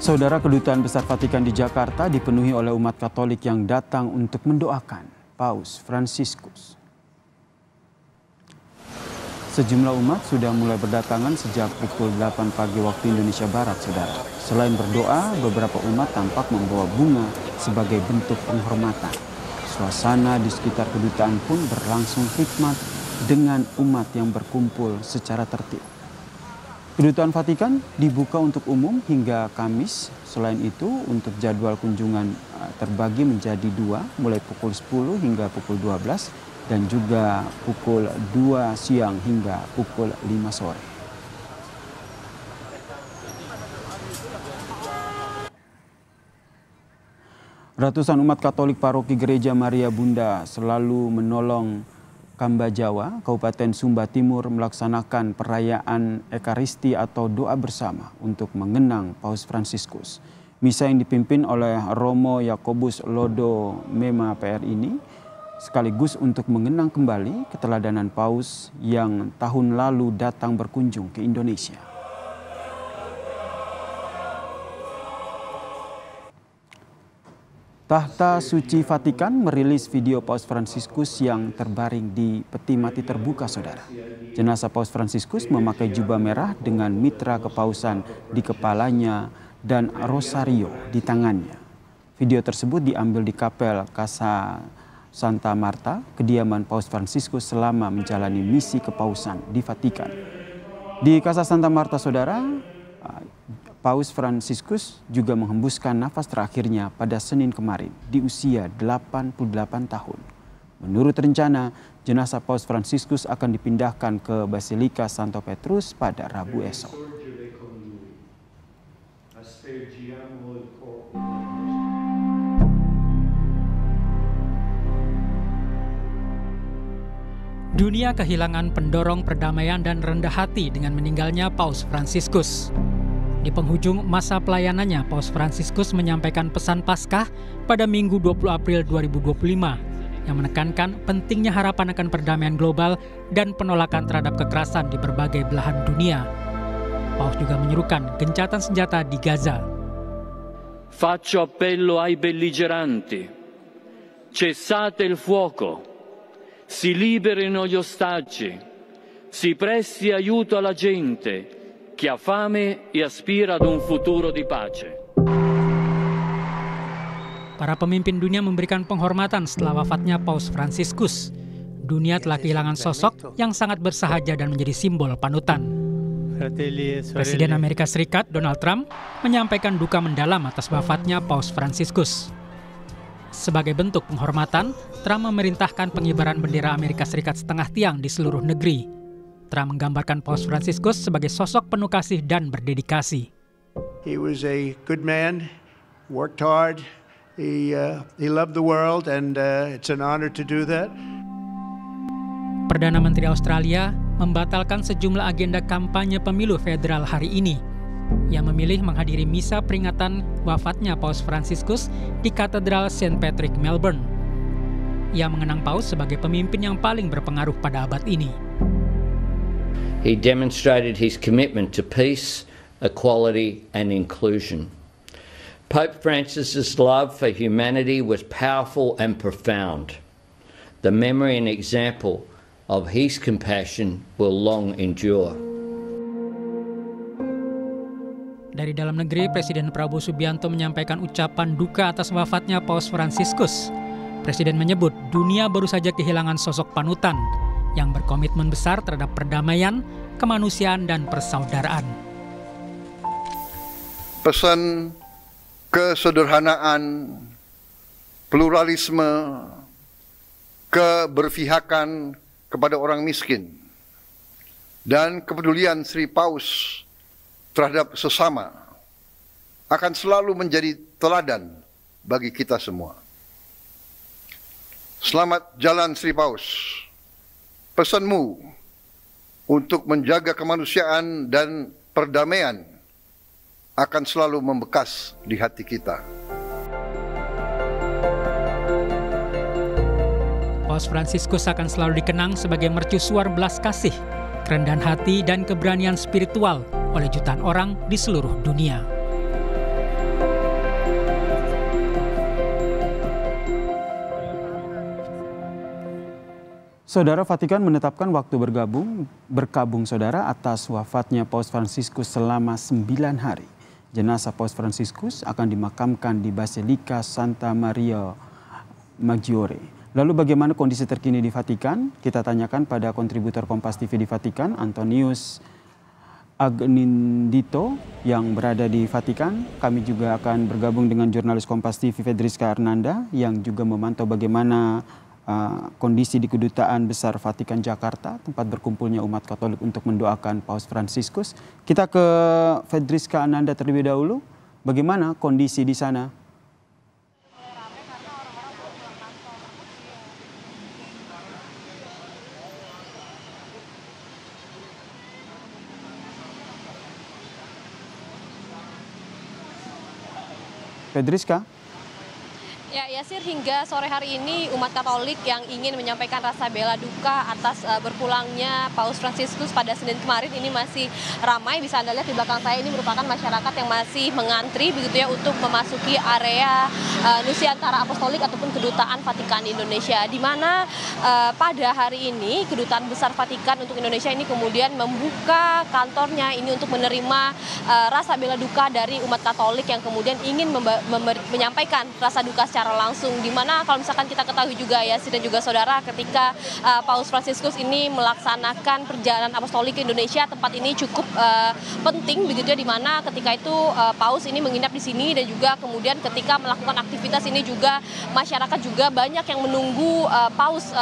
Saudara, Kedutaan Besar Vatikan di Jakarta dipenuhi oleh umat Katolik yang datang untuk mendoakan Paus Fransiskus. Sejumlah umat sudah mulai berdatangan sejak pukul 8 pagi waktu Indonesia Barat, saudara. Selain berdoa, beberapa umat tampak membawa bunga sebagai bentuk penghormatan. Suasana di sekitar kedutaan pun berlangsung hikmat dengan umat yang berkumpul secara tertib. Kedutaan Vatikan dibuka untuk umum hingga Kamis. Selain itu, untuk jadwal kunjungan terbagi menjadi 2, mulai pukul 10 hingga pukul 12 dan juga pukul 2 siang hingga pukul 5 sore. Ratusan umat Katolik Paroki Gereja Maria Bunda Selalu Menolong Kamba Jawa, Kabupaten Sumba Timur melaksanakan perayaan Ekaristi atau doa bersama untuk mengenang Paus Fransiskus. Misa yang dipimpin oleh Romo Yakobus Lodo Mema PR ini sekaligus untuk mengenang kembali keteladanan Paus yang tahun lalu datang berkunjung ke Indonesia. Tahta Suci Vatikan merilis video Paus Fransiskus yang terbaring di peti mati terbuka, saudara. Jenazah Paus Fransiskus memakai jubah merah dengan mitra kepausan di kepalanya dan rosario di tangannya. Video tersebut diambil di Kapel Casa Santa Marta, kediaman Paus Fransiskus selama menjalani misi kepausan di Vatikan. Di Casa Santa Marta, saudara, Paus Fransiskus juga menghembuskan nafas terakhirnya pada Senin kemarin di usia 88 tahun. Menurut rencana, jenazah Paus Fransiskus akan dipindahkan ke Basilika Santo Petrus pada Rabu esok. Dunia kehilangan pendorong perdamaian dan rendah hati dengan meninggalnya Paus Fransiskus. Di penghujung masa pelayanannya, Paus Fransiskus menyampaikan pesan Paskah pada Minggu 20 April 2025 yang menekankan pentingnya harapan akan perdamaian global dan penolakan terhadap kekerasan di berbagai belahan dunia. Paus juga menyerukan gencatan senjata di Gaza. Faccio appello ai belligeranti. Cessate il fuoco. Si liberino gli ostaggi. Si presti aiuto alla gente che ha fame e aspira ad un futuro di pace. Para pemimpin dunia memberikan penghormatan setelah wafatnya Paus Fransiskus. Dunia telah kehilangan sosok yang sangat bersahaja dan menjadi simbol panutan. Presiden Amerika Serikat Donald Trump menyampaikan duka mendalam atas wafatnya Paus Fransiskus. Sebagai bentuk penghormatan, Trump memerintahkan pengibaran bendera Amerika Serikat setengah tiang di seluruh negeri. Trump menggambarkan Paus Fransiskus sebagai sosok penuh kasih dan berdedikasi. He was a good man, worked hard, he loved the world, and it's an honor to do that. Perdana Menteri Australia membatalkan sejumlah agenda kampanye pemilu federal hari ini. Ia memilih menghadiri misa peringatan wafatnya Paus Fransiskus di Katedral St. Patrick, Melbourne. Ia mengenang Paus sebagai pemimpin yang paling berpengaruh pada abad ini. He demonstrated his commitment to peace, equality, and inclusion. Pope Francis's love for humanity was powerful and profound. The memory and example of his compassion will long endure. Dari dalam negeri, Presiden Prabowo Subianto menyampaikan ucapan duka atas wafatnya Paus Fransiskus. Presiden menyebut dunia baru saja kehilangan sosok panutan yang berkomitmen besar terhadap perdamaian, kemanusiaan, dan persaudaraan. Pesan kesederhanaan, pluralisme, keberpihakan kepada orang miskin, dan kepedulian Sri Paus terhadap sesama akan selalu menjadi teladan bagi kita semua. Selamat jalan Sri Paus. Pesanmu untuk menjaga kemanusiaan dan perdamaian akan selalu membekas di hati kita. Paus Fransiskus akan selalu dikenang sebagai mercusuar belas kasih, kerendahan hati, dan keberanian spiritual oleh jutaan orang di seluruh dunia. Saudara, Vatikan menetapkan waktu berkabung saudara atas wafatnya Paus Fransiskus selama 9 hari. Jenazah Paus Fransiskus akan dimakamkan di Basilika Santa Maria Maggiore. Lalu bagaimana kondisi terkini di Vatikan? Kita tanyakan pada kontributor Kompas TV di Vatikan, Antonius Agnindito yang berada di Vatikan. Kami juga akan bergabung dengan jurnalis Kompas TV Fedriska Arnanda yang juga memantau bagaimana kondisi di Kedutaan Besar Vatikan Jakarta, tempat berkumpulnya umat Katolik untuk mendoakan Paus Fransiskus. Kita ke Fedriska Arnanda terlebih dahulu. Bagaimana kondisi di sana? Fedriska? Ya, Yasir, hingga sore hari ini umat Katolik yang ingin menyampaikan rasa bela duka atas berpulangnya Paus Fransiskus pada Senin kemarin ini masih ramai. Bisa Anda lihat di belakang saya ini merupakan masyarakat yang masih mengantri begitu ya untuk memasuki area Nusantara Apostolik ataupun Kedutaan Vatikan di Indonesia. Di mana pada hari ini Kedutaan Besar Vatikan untuk Indonesia ini kemudian membuka kantornya ini untuk menerima rasa bela duka dari umat Katolik yang kemudian ingin menyampaikan rasa duka secara langsung, di mana kalau misalkan kita ketahui juga ya, dan juga saudara, ketika Paus Fransiskus ini melaksanakan perjalanan apostolik ke Indonesia, tempat ini cukup penting begitu ya, di mana ketika itu Paus ini menginap di sini dan juga kemudian ketika melakukan aktivitas ini juga masyarakat juga banyak yang menunggu Paus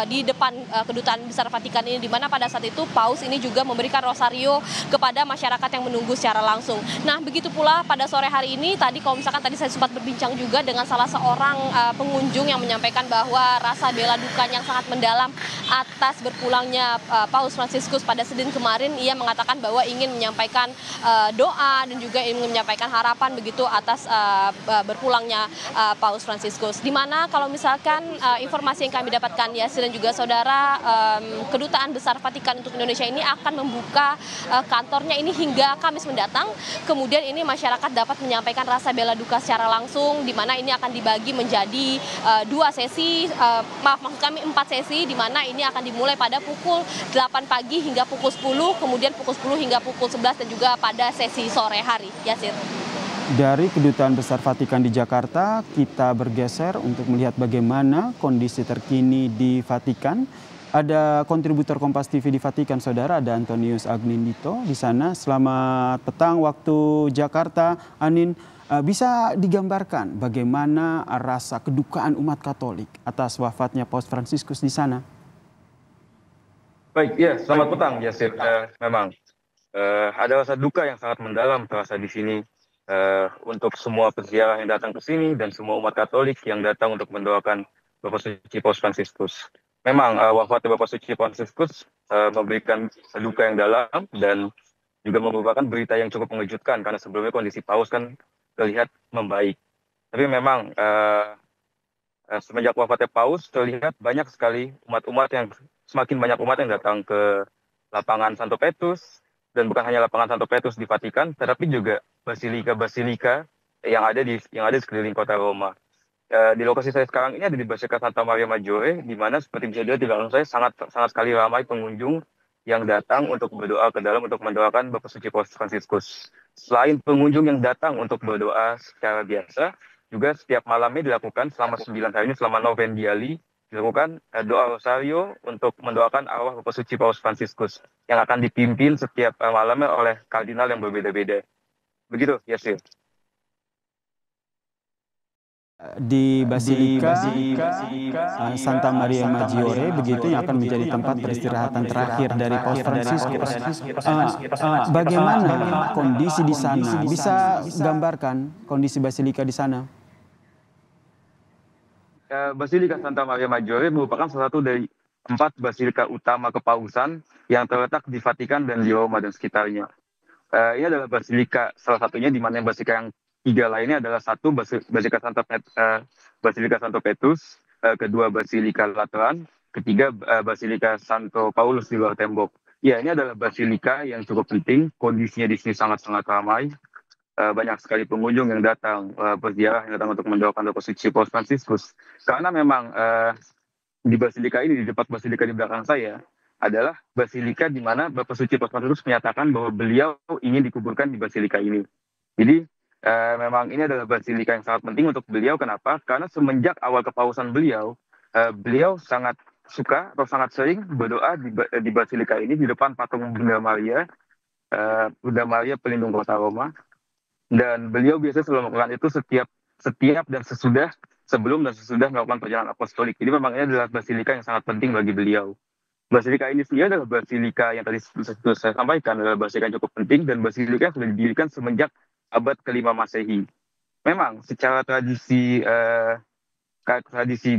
di depan Kedutaan Besar Vatikan ini, di mana pada saat itu Paus ini juga memberikan rosario kepada masyarakat yang menunggu secara langsung. Nah, begitu pula pada sore hari ini tadi kalau misalkan tadi saya sempat berbincang juga dengan salah seorang pengunjung yang menyampaikan bahwa rasa bela dukanya yang sangat mendalam atas berpulangnya Paus Fransiskus pada Senin kemarin. Ia mengatakan bahwa ingin menyampaikan doa dan juga ingin menyampaikan harapan begitu atas berpulangnya Paus Fransiskus. Di mana kalau misalkan informasi yang kami dapatkan ya, dan juga saudara, Kedutaan Besar Vatikan untuk Indonesia ini akan membuka kantornya ini hingga Kamis mendatang. Kemudian ini masyarakat dapat menyampaikan rasa bela duka secara langsung, di mana ini akan dibagi menjadi 4 sesi, di mana ini akan dimulai pada pukul 8 pagi hingga pukul 10, kemudian pukul 10 hingga pukul 11 dan juga pada sesi sore hari. Yasir. Dari Kedutaan Besar Vatikan di Jakarta, kita bergeser untuk melihat bagaimana kondisi terkini di Vatikan. Ada kontributor Kompas TV di Vatikan, saudara, ada Antonius Agnindito di sana. Selamat petang waktu Jakarta, Anin. Bisa digambarkan bagaimana rasa kedukaan umat Katolik atas wafatnya Paus Fransiskus di sana? Baik, ya, selamat petang, Yasir. Memang ada rasa duka yang sangat mendalam terasa di sini untuk semua peziarah yang datang ke sini dan semua umat Katolik yang datang untuk mendoakan Bapak Suci Paus Fransiskus. Memang wafatnya Bapak Suci Fransiskus memberikan duka yang dalam dan juga merupakan berita yang cukup mengejutkan karena sebelumnya kondisi Paus kan terlihat membaik. Tapi memang semenjak wafatnya Paus terlihat banyak sekali semakin banyak umat yang datang ke lapangan Santo Petrus, dan bukan hanya lapangan Santo Petrus di Vatikan, tetapi juga basilika-basilika yang ada di sekeliling kota Roma. Di lokasi saya sekarang ini ada di Basilika Santa Maria Maggiore, di mana seperti bisa dilihat di belakang saya sangat sekali ramai pengunjung yang datang untuk berdoa ke dalam untuk mendoakan Bapak Suci Paus Fransiskus. Selain pengunjung yang datang untuk berdoa secara biasa, juga setiap malamnya dilakukan selama 9 hari ini, selama Novendiali, dilakukan doa rosario untuk mendoakan arwah Bapak Suci Paus Fransiskus yang akan dipimpin setiap malamnya oleh kardinal yang berbeda-beda. Begitu, Yasir. Di Basilika Santa Maria Maggiore begitu yang akan menjadi tempat peristirahatan terakhir dari Paus Fransiskus. Bagaimana kondisi di sana? Bisa gambarkan kondisi Basilika di sana? Basilika Santa Maria Maggiore merupakan salah satu dari 4 basilika utama kepausan yang terletak di Vatikan dan di Roma dan sekitarnya. Ini adalah basilika salah satunya, di mana basilika yang 3 lainnya adalah satu Basilika Santo Petrus, kedua Basilika Lateran, ketiga Basilika Santo Paulus di luar tembok. Ya, ini adalah basilika yang cukup penting. Kondisinya di sini sangat-sangat ramai. Banyak sekali pengunjung yang datang, peziarah yang datang untuk mendoakan Bapak Suci Paus Fransiskus. Karena memang di basilika ini, di depan basilika di belakang saya, adalah basilika di mana Bapak Suci Paus Franciscus menyatakan bahwa beliau ingin dikuburkan di basilika ini. Jadi memang ini adalah basilika yang sangat penting untuk beliau. Kenapa? Karena semenjak awal kepausan beliau, beliau sangat suka atau sangat sering berdoa di basilika ini di depan patung Bunda Maria pelindung kota Roma. Dan beliau biasanya selalu melakukan itu setiap dan sesudah, sebelum dan sesudah melakukan perjalanan apostolik. Jadi memang ini adalah basilika yang sangat penting bagi beliau. Basilika ini sendiri adalah basilika yang tadi saya sampaikan, adalah basilika yang cukup penting, dan basilika yang sudah didirikan semenjak abad ke-5 Masehi. Memang secara tradisi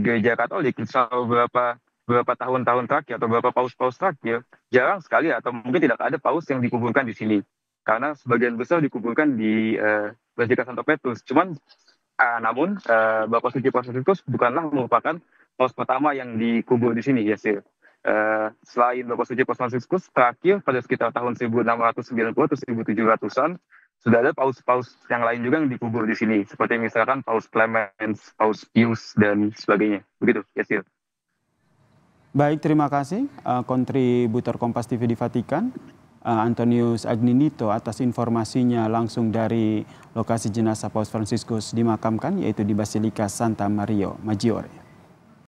gereja Katolik selama beberapa tahun-tahun terakhir atau beberapa paus-paus terakhir, jarang sekali atau mungkin tidak ada paus yang dikuburkan di sini. Karena sebagian besar dikuburkan di Basilika Santo Petrus. Namun Bapak Suci Paus Franciscus bukanlah merupakan paus pertama yang dikubur di sini, ya sir. Selain Bapak Suci Paus Franciscus, terakhir pada sekitar tahun 1690 atau 1700-an, sudah ada paus-paus yang lain juga yang dikubur di sini. Seperti misalkan Paus Clemens, Paus Pius, dan sebagainya. Begitu, ya sir. Baik, terima kasih kontributor Kompas TV di Vatikan, Antonius Agninito, atas informasinya langsung dari lokasi jenazah Paus Franciscus dimakamkan, yaitu di Basilika Santa Maria Maggiore.